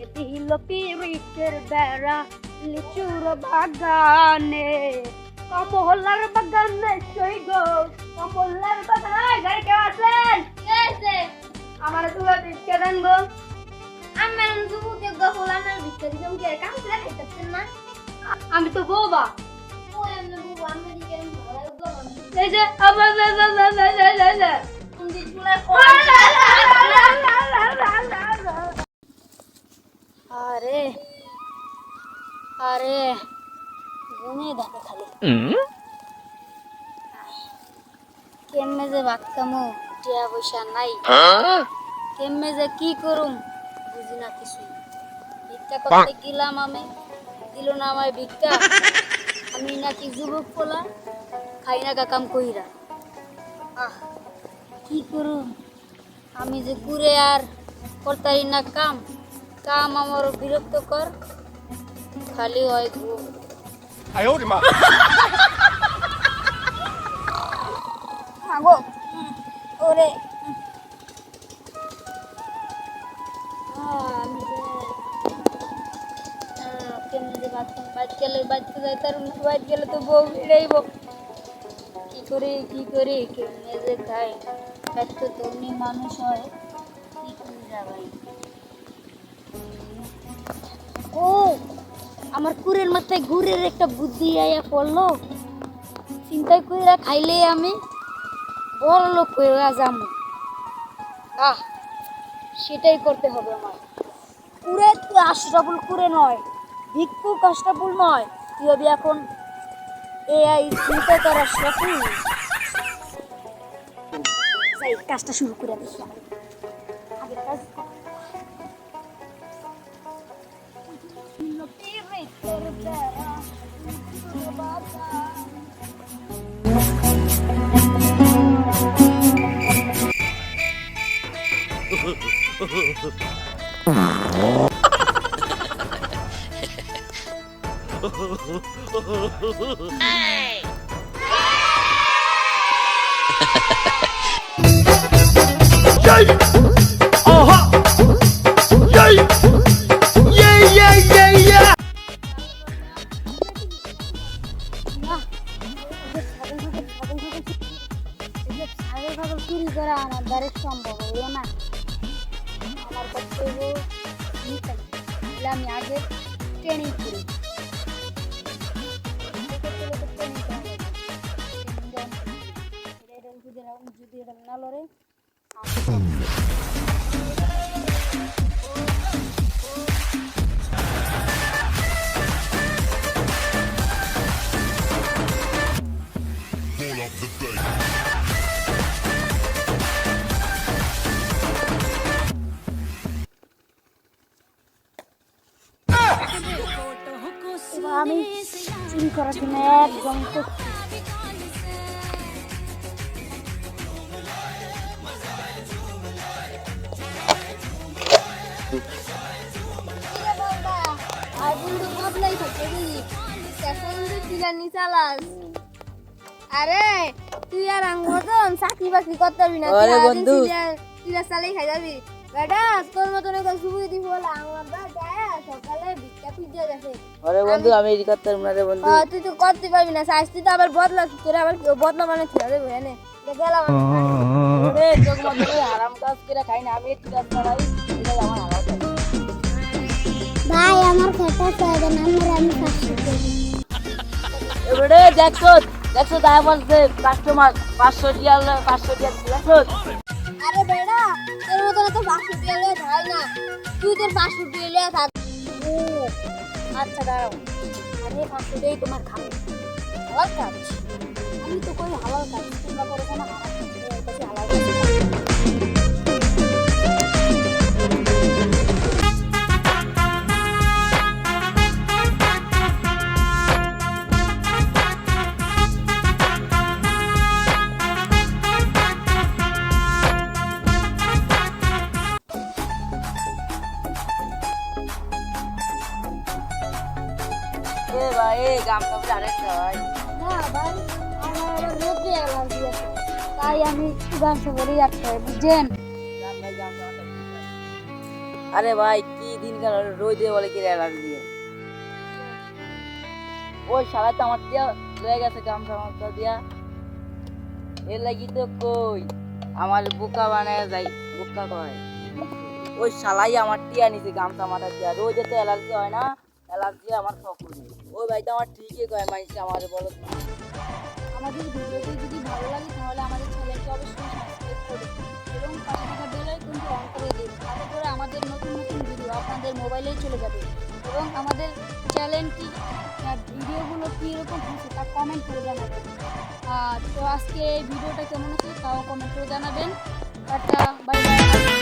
এতে হিল পিরিটের বেড়া লিচুর বাগানে কমলার বাগানে সই গো কমলার বাগানে ঘরে কেউ আছেন আমার তুলা দিচ্ছে দেন গো আমার দুপুকে গফলানোর ভিতরে জম কি কাম করে খাইতেছেন না আমি তো বউবা ওই আমি বুবু আমি দিকে ভালো গো এই যে আবার তুমি চুলা আরে আরে ঘুমিয়ে দেখো খালি কেমনে যে ভাত খামো টিয়া পয়সা নাই কেমনে যে কি করুম বুঝি না কিছুই ভিক্ষা করতে গেলাম আমি দিল না আমায় ভিক্ষা আমি নাকি যুবক পোলা খাই না কাম কইরা কি করুম আমি যে ঘুরে আর করতারি না কাম কাম আমার বিরক্ত কর খালি হয় ঘুম মাগো ওরে আমি কেমনে যে বাইক গেলে বাইতে যাই তার বাইক গেলে তো বউ ভিড়াইব কি করি কেমনে যে খাই এক তো তরুণী মানুষ হয় কি করি ভাই ও আমার কুরের মাথায় ঘুরের একটা বুদ্ধি আইয়া পড়লো চিন্তা কইরা খাইলে আমি বড় লোক হয়ে যাবো সেটাই করতে হবে আমার কুরে তুই আশরাফুল কুরে নয় ভিক্ষুক আশরাফুল নয় তুই হবি এখন এআই চিন্তা কর আশরাফুল যাই কাজটা শুরু করে দেখি আগের কাজ চুরি করা আমার দ্বারা সম্ভব হইল না আমার কাছে আমি আগে ট্রেনিং করি যদি এটা না লড়ে আমি চুরি করার জন্য একদম আরে তুই আর মতন চাকরি বাকরি করতে পারবি না চালাই খাই যাবি বেটা তোর মতন সুবিধা দিব আমার সকালে ভিক্ষা খুঁজে গেছে আরে বন্ধু আমি এই করতে পারব না রে বন্ধু তুই তো করতে পারবি না শাস্তি তো আবার বদলা তোরা আবার বদলা মানে ছিল রে এনে গেলাম রে তোর মধ্যে হারাম কাজ করে খাই না আমি ঠিক আছে ভাই এটা আমার হালাল ভাই আমার খেতে চাই না আমি ফাঁসি করি এবারে দেখছো দেখা বলছে কাস্টমার 500 টাকা দেখছো আরে বেটা তোর মতন তো 500 টাকা লয়ে খাই না তুই তোর 500 টাকা লয়ে থাক ও আচ্ছা দাঁড়াও আমি 500 টাকাই তোমার খাবো হালাল কাজ আমি তো কই হালাল কাজ তোমরা করো না হারাম কাজ হালাল কাজ ভাই গাম কাপড় আরেকটা ভাই না ভাই আমার রোদে অ্যালার্জি আছে তাই আমি গান সবরই রাখতে হয় বুঝছেন আরে ভাই কি দিনকার রোদে বলে কি অ্যালার্জি দিয়ে ওই শালা তো আমার দিয়া লয়ে গেছে গামছা মামছা দিয়া এর লাগি তো কই আমার বোকা বানায় যাই বোকা কয় ওই শালাই আমার টিয়া নিছে গামছা মাথা দিয়া রোদে তো অ্যালার্জি হয় না অ্যালার্জি আমার ফকুর ওই ভাই তো আমার ঠিকই কয় মাইছে আমার বলো আমাদের ভিডিওটি যদি ভালো লাগে তাহলে আমাদের চ্যানেলটি অবশ্যই সাবস্ক্রাইব করুন এবং পাশে থাকা বেল আইকনটি অন করে দিন তাতে করে আমাদের নতুন নতুন ভিডিও আপনাদের মোবাইলেই চলে যাবে এবং আমাদের চ্যানেলটি ভিডিওগুলো কীরকম হচ্ছে তা কমেন্ট করে জানাবেন তো আজকে এই ভিডিওটা কেমন হচ্ছে তাও কমেন্ট করে জানাবেন টাটা বাই বাই